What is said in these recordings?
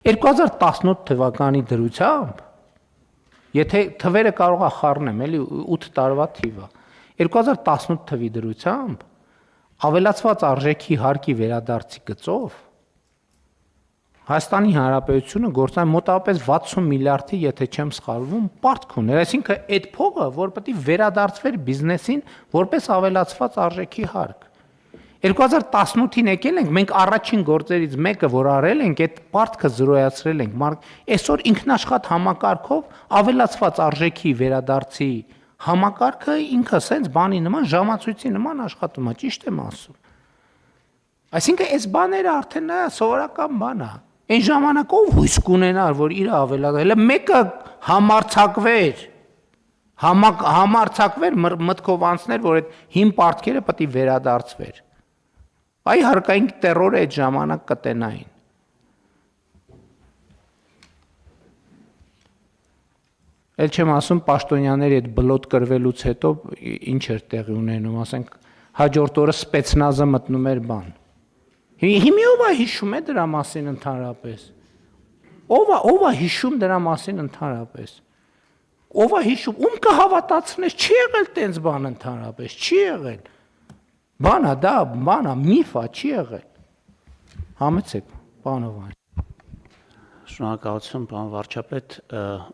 2018 թվականի դրությամբ, եթե թվերը կարող է խառնեմ, էլի 8 տարվա թիվը, 2018 թվի դրությամբ ավելացված արժեքի հարկի վերադարձի գծով Հայաստանի Հանրապետությունը գործան մոտավորապես 60 միլիարդի, եթե չեմ սխալվում, պարտք ուներ, այսինքն այդ փողը, որ պետք է վերադարձվեր բիզնեսին որպես ավելացված արժեքի հարկ։ 2018-ին եկել ենք, մենք առաջին գործերից մեկը, որ արել ենք, այդ պարտքը զրոյացրել ենք։ Այսօր ինքնաշխատ համակարգով ավելացված արժեքի վերադարձի համակարգը ինքը սենց բանի նման, ժամացույցի նման աշխատում է, ճիշտ եմ ասում։ Այսինքն այս բաները արդեն սովորական բան է։ Այն ժամանակ ով հույս կունենար, որ իր ավելացել է, մեկը համարձակվեր մտքով անցներ, որ այդ հին պարտքերը պետք է վերադարձվեր։ Այ հարկային տերորը այդ ժամանակ կտենային։ Էլ չեմ ասում պաշտոնյաների այդ բլոտ կրվելուց հետո ինչ էր տեղի ունենում, ասենք հաջորդ օրը սպեցնազը մտնում էր բան։ Հիմա ով է հիշում է դրա մասին ընդհանրապես։ Ով է հիշում դրա մասին ընդհանրապես։ Ով է հիշում, ում կհավատացնես, չի եղել տենց բան ընդհանրապես, չի եղել։ Բանա, դա բանա, միֆ է, չի եղել։ Համեցեք, պանով այն։ Շնորհակալություն, պարոն վարչապետ,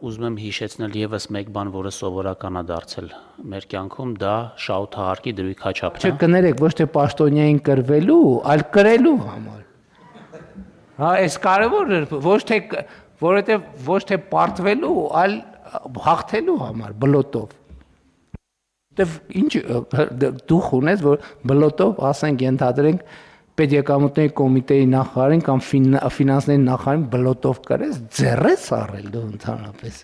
ուզում եմ հիշեցնել եւս մեկ բան, որը սովորական է դարձել մեր կյանքում, դա շահութահարկի դրույք հաչապն է։ Չկներեք, ոչ թե պաշտոնյային կրվելու, այլ կրելու համար։ Հա, այս կարևոր է, որովհետեւ ոչ թե պարտվելու, այլ հաղթելու համար բլոտով։ Դեվ ինչ դուխ ունես, որ բլոտով, ասենք, ենթադրենք պետեկամուտների կոմիտեի նախարարին կամ ֆինանսների նախարարին բլոտով կրես, ձեռես առել դու ընդհանրապես։